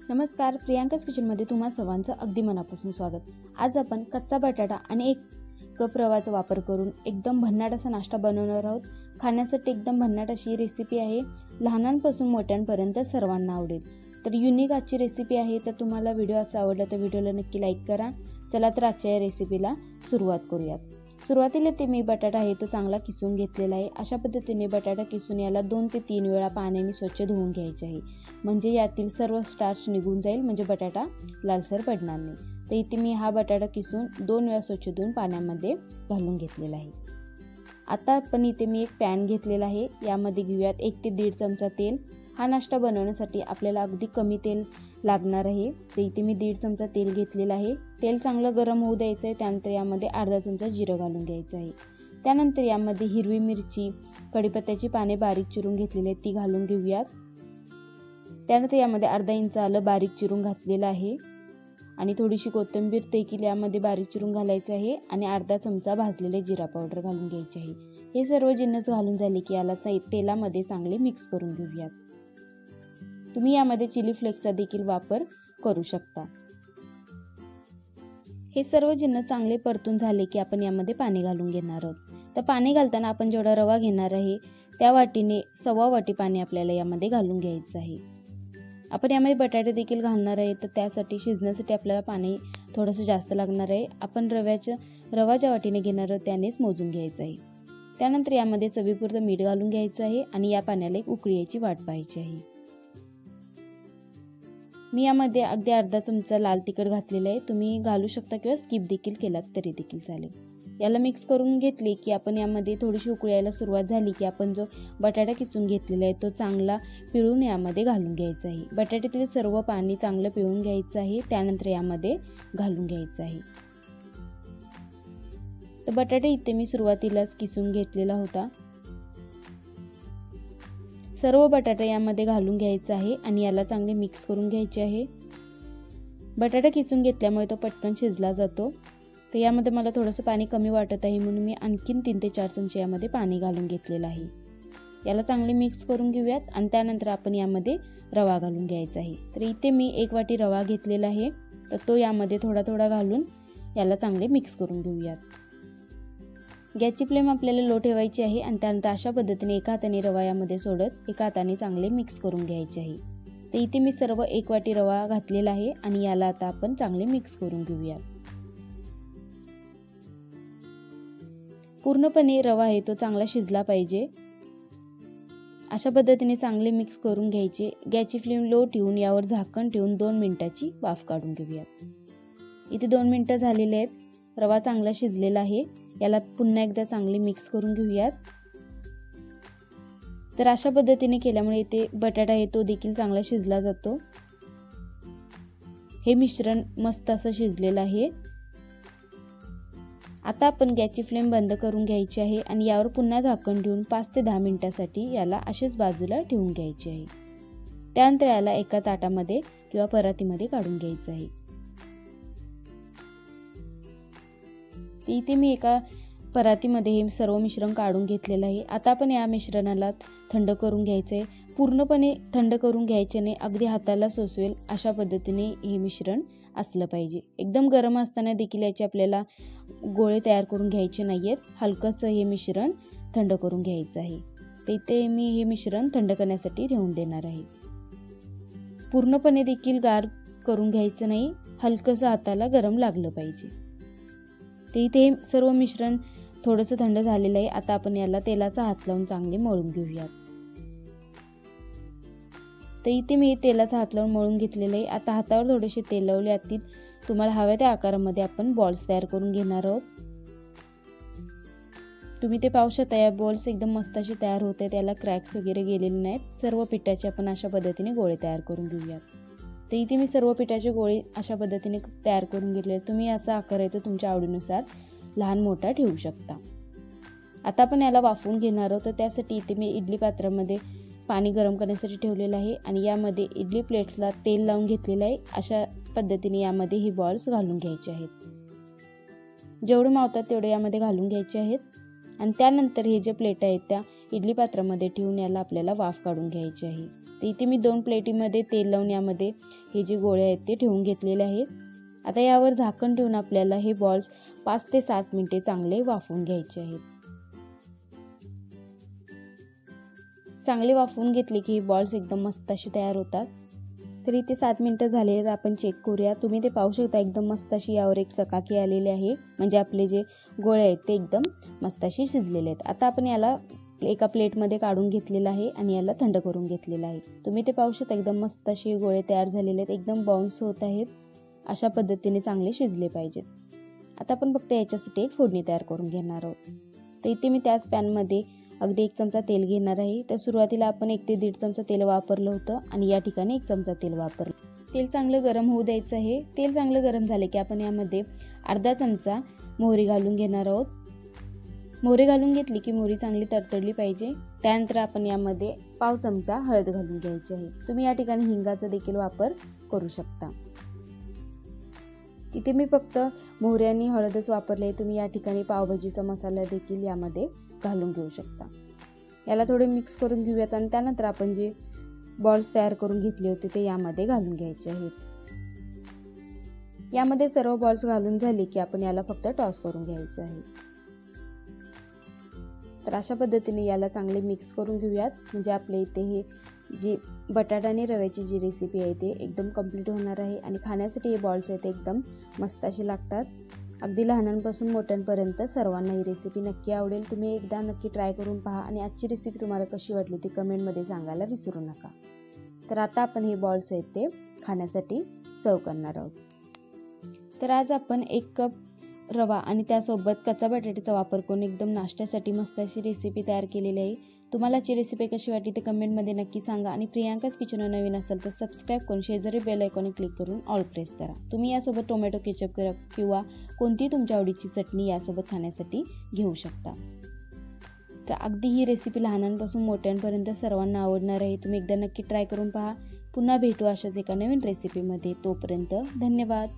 नमस्कार, प्रियांकाज किचनमध्ये तुम्हा सर्वांचं अगदी मनापासून स्वागत। आज आपण कच्चा बटाटा आणि 1 कप रवाचा वापर करून एकदम भन्नाट असा नाश्ता बनवणार आहोत। खाण्यासाठी एकदम भन्नाट अशी रेसिपी आहे। लहानांपासून मोठ्यांपर्यंत सर्वांना आवडेल। तर युनिक आजची रेसिपी आहे। तर तुम्हाला व्हिडिओ आजचा आवडला तर व्हिडिओला नक्की लाईक करा। चला तर आजच्या या रेसिपीला सुरुवात करूयात। सुरुवातीला ते मी बटाटा आहे तो चांगला किसून घेतलेला आहे। अशा पद्धतीने बटाटा किसून याला 2 ते 3 वेळा पाण्याने स्वच्छ धुवून घ्यायचे आहे, म्हणजे यातील सर्व स्टार्च निघून जाईल, म्हणजे बटाटा लालसर पडणार नाही। तर इथे मी हा बटाटा किसून 2 वेळा स्वच्छ धुवून पाण्यामध्ये घालून घेतलेला आहे। आता आपण इथे मी एक पॅन घेतलेला आहे, यामध्ये घेऊयात 1 ते 1.5 चमचा तेल। हा नाश्ता बनवण्यासाठी आपल्याला अगदी कमी तेल लागणार आहे। तर इथे मी 1.5 चमचा तेल घेतलेला आहे। तेल चांगलं गरम होऊ द्यायचं आहे। त्यानंतर यामध्ये अर्धा चमचा जिरं घालून घ्यायचं आहे। त्यानंतर यामध्ये हिरवी मिरची, कढीपत्त्याची पाने बारीक चिरून घेतलेली आहेत ती घालून घेऊयात। त्यानंतर यामध्ये अर्धा इंच आलं बारीक चिरून घातलेलं आहे आणि थोडीशी कोथिंबीर देखील यामध्ये बारीक चिरून घालायचं आहे आणि अर्धा चमचा भाजलेले जिरा पावडर घालून घ्यायचे आहे। हे सर्व जिन्नस घालून झाले की याला तेलामध्ये चांगले मिक्स करून घेऊयात। तुम्ही यामध्ये चिली फ्लेक्सचा देखील वापर करू शकता। हे सर्व जिन्नस चांगले परतून झाले की आपण यामध्ये पाणी घालून घेणार आहोत। तर पाणी घालताना आपण जेवढा रवा घेणार आहे त्या वाटीने 1.25 वाटी पाणी आपल्याला यामध्ये घालून घ्यायचं आहे। आपण यामध्ये बटाटे देखील घालणार आहे, तर त्यासाठी शिजण्यासाठी आपल्याला पाणी थोडंसं जास्त लागणार आहे। आपण रवा ज्या वाटीने घेणार आहोत त्यानेच मोजून घ्यायचं आहे। त्यानंतर यामध्ये चवीपुरतं मीठ घालून घ्यायचं आहे आणि या पाण्याला एक उकळी यायची वाट पाहायची आहे। मी यामध्ये अगदी अर्धा चमचा लाल तिखट घातलेलं आहे, तुम्ही घालू शकता किंवा स्किप देखील केलात तरी देखील चालेल। याला मिक्स करून घेतले की आपण यामध्ये थोडीशी उकळी यायला सुरुवात झाली की आपण जो बटाटा किसून घेतलेला आहे तो चांगला पिळून यामध्ये घालून घ्यायचा आहे। बटाट्यातील सर्व पाणी चांगलं पिळून घ्यायचं आहे, त्यानंतर यामध्ये घालून घ्यायचं आहे। तर बटाटे इथे मी सुरुवातीलाच किसून घेतलेला होता। सर्व बटाटा यामध्ये घालून घ्यायचा आहे आणि याला चांगले मिक्स करून घ्यायचे आहे। बटाटा किसून घेतल्यामुळे तो पटकन शिजला जातो। तर यामध्ये मला थोडंसं पाणी कमी वाटत आहे म्हणून मी आणखीन 3 ते 4 चमचे यामध्ये पाणी घालून घेतलेलं आहे। याला चांगले मिक्स करून घेऊयात आणि त्यानंतर आपण यामध्ये रवा घालून घ्यायचा आहे। तर इथे मी 1 वाटी रवा घेतलेला आहे, तर तो यामध्ये थोडा थोडा घालून याला चांगले मिक्स करून घेऊयात। गॅसची फ्लेम आपल्याला लो ठेवायची आहे आणि त्यानंतर अशा पद्धतीने एका हाताने रवा यामध्ये सोडत एका हाताने चांगले मिक्स करून घ्यायचे आहे। तर इथे मी सर्व 1 वाटी रवा घातलेला आहे आणि याला आता आपण चांगले मिक्स करून घेऊया। पूर्णपणे रवा आहे तो चांगला शिजला पाहिजे, अशा पद्धतीने चांगले मिक्स करून घ्यायचे। गॅसची फ्लेम लो ठेवून यावर झाकण ठेवून 2 मिनिटाची वाफ काढून घेऊयात। इथे 2 मिनिटं झालेले आहेत, रवा चांगला शिजलेला आहे। याला पुन्हा एकदा चांगले मिक्स करून घेऊयात। तर अशा पद्धतीने केल्यामुळे इथे बटाटा आहे तो देखील चांगला शिजला जातो। हे मिश्रण मस्त असं शिजलेलं आहे। आता आपण गॅसची फ्लेम बंद करून घ्यायची आहे आणि यावर पुन्हा झाकण ठेवून 5 ते 10 मिनिटांसाठी याला अशीच बाजूला ठेवून घ्यायची आहे। त्यानंतर याला एका ताटामध्ये किंवा परातीमध्ये काढून घ्यायचं आहे। इथे मी एका परातीमध्ये हे सर्व मिश्रण काढून घेतलेलं आहे। आता आपण या मिश्रणाला थंड करून घ्यायचे आहे। पूर्णपणे थंड करून घ्यायचे नाही, अगदी हाताला सोसवेल अशा पद्धतीने हे मिश्रण असलं पाहिजे। एकदम गरम असताना देखील याचे आपल्याला गोळे तयार करून घ्यायचे नाहीयेत, हलकंसं हे मिश्रण थंड करून घ्यायचं आहे। तर इथे मी हे मिश्रण थंड करण्यासाठी ठेवून देणार आहे। पूर्णपणे देखील गार करून घ्यायचं नाही, हलकंसं हाताला गरम लागलं पाहिजे। तर इथे सर्व मिश्रण थोडंसं थंड झालेलं आहे। आता आपण याला तेलाचा हात लावून चांगले मळून घेऊयात। तर इथे मी तेलाचा हात लावून मळून घेतलेलं आहे। आता हातावर थोडेसे तेल लावले, यातील तुम्हाला हव्या त्या आकारामध्ये आपण बॉल्स तयार करून घेणार आहोत। तुम्ही ते पाहू शकता, या बॉल्स एकदम मस्त असे तयार होत आहेत, याला क्रॅक्स वगैरे गेलेले नाहीत। सर्व पिठाचे आपण अशा पद्धतीने गोळे तयार करून घेऊयात। तर इथे मी सर्व पिठाचे गोळे अशा पद्धतीने तयार करून घेतले। तुम्ही याचा आकार आहे तो तुमच्या आवडीनुसार लहान मोठा ठेवू शकता। आता आपण याला वाफवून घेणार आहोत। तर त्यासाठी इथे मी इडली पात्रामध्ये पाणी गरम करण्यासाठी ठेवलेलं आहे आणि यामध्ये इडली प्लेटला तेल लावून घेतलेलं आहे। अशा पद्धतीने यामध्ये हे बॉल्स घालून घ्यायचे आहेत। जेवढे मावतात तेवढे यामध्ये घालून घ्यायचे आहेत आणि त्यानंतर हे जे प्लेट आहेत त्या इडली पात्रामध्ये ठेवून याला आपल्याला वाफ काढून घ्यायची आहे। तर इथे मी 2 प्लेटीमध्ये तेल लावून यामध्ये हे जे गोळे आहेत ते ठेवून घेतलेले आहेत. आता यावर झाकण ठेवून आपल्याला हे बॉल्स 5 ते 7 मिनिटे चांगले वाफवून घ्यायचे आहेत. चांगले वाफवून घेतले की हे बॉल्स एकदम मस्त असे तयार होतात. तर इथे 7 मिनिटं झाले आहेत, आपण चेक करूया. तुम्ही ते पाहू शकता एकदम मस्त अशी यावर एक चकाकी आलेली आहे, म्हणजे आपले जे गोळे आहेत ते एकदम मस्त असे शिजलेले आहेत. आता आपण याला एका प्लेटमध्ये काढून घेतलेलं आहे आणि याला थंड करून घेतलेलं आहे. तुम्ही ते पाहू शकता एकदम मस्त असे गोळे तयार झालेले आहेत, एकदम बाउन्स होत आहेत. अशा पद्धतीने चांगले शिजले पाहिजेत. आता आपण फक्त याच्यासाठी एक फोडणी तयार करून घेणार आहोत. तर इथे मी त्याच पॅनमध्ये अगदी 1 चमचा तेल घेणार आहे. तर सुरुवातीला आपण 1 ते 1.5 चमचा तेल वापरलं होतं आणि या ठिकाणी 1 चमचा तेल वापरलं. तेल चांगलं गरम होऊ द्यायचं आहे. तेल चांगलं गरम झाले की आपण यामध्ये अर्धा चमचा मोहरी घालून घेणार आहोत. मोहरी घालून घेतली की मोहरी चांगली तडतडली पाहिजे. त्यानंतर आपण यामध्ये पाव चमचा हळद घालून घ्यायची आहे. तुम्ही या ठिकाणी हिंगाचा देखील वापर करू शकता. इथे मी फक्त मोहरी आणि हळदच वापरले. तुम्ही या ठिकाणी पावभाजीचा मसाला देखील यामध्ये घालून घेऊ शकता. याला थोडे मिक्स करून घेऊयात आणि त्यानंतर आपण जे बॉल्स तयार करून घेतले होते ते यामध्ये घालून घ्यायचे आहेत. यामध्ये सर्व बॉल्स घालून झाले की आपण याला फक्त टॉस करून घ्यायचं आहे. तर अशा पद्धतीने याला चांगले मिक्स करून घेऊयात, म्हणजे आपल्या इथे हे जी बटाटा आणि रव्याची जी रेसिपी आहे ते एकदम कंप्लीट होणार आहे. आणि खाण्यासाठी हे बॉल्स आहेत ते एकदम मस्त असे लागतात. अगदी लहानांपासून मोठ्यांपर्यंत सर्वांना ही रेसिपी नक्की आवडेल. तुम्ही एकदा नक्की ट्राय करून पहा आणि आजची रेसिपी तुम्हाला कशी वाटली ती कमेंटमध्ये सांगायला विसरू नका. तर आता आपण हे बॉल्स आहेत ते खाण्यासाठी सर्व करणार आहोत. तर आज आपण 1 कप रवा आणि त्यासोबत कच्चा बटाट्याचा वापर करून एकदम नाश्त्यासाठी मस्त अशी रेसिपी तयार केलेली आहे. तुम्हाला आजची रेसिपी कशी वाटली ते कमेंटमध्ये नक्की सांगा आणि प्रियांकाज किचनवर नवीन असेल तर सबस्क्राईब करून शेजारी बेल आयकॉन क्लिक करून ऑल प्रेस करा. तुम्ही यासोबत टोमॅटो केचप किंवा कोणतीही तुमच्या आवडीची चटणी यासोबत खाण्यासाठी घेऊ शकता. तर अगदी ही रेसिपी लहानांपासून मोठ्यांपर्यंत सर्वांना आवडणार आहे. तुम्ही एकदा नक्की ट्राय करून पहा. पुन्हा भेटू अशाच एका नवीन रेसिपीमध्ये. तोपर्यंत धन्यवाद.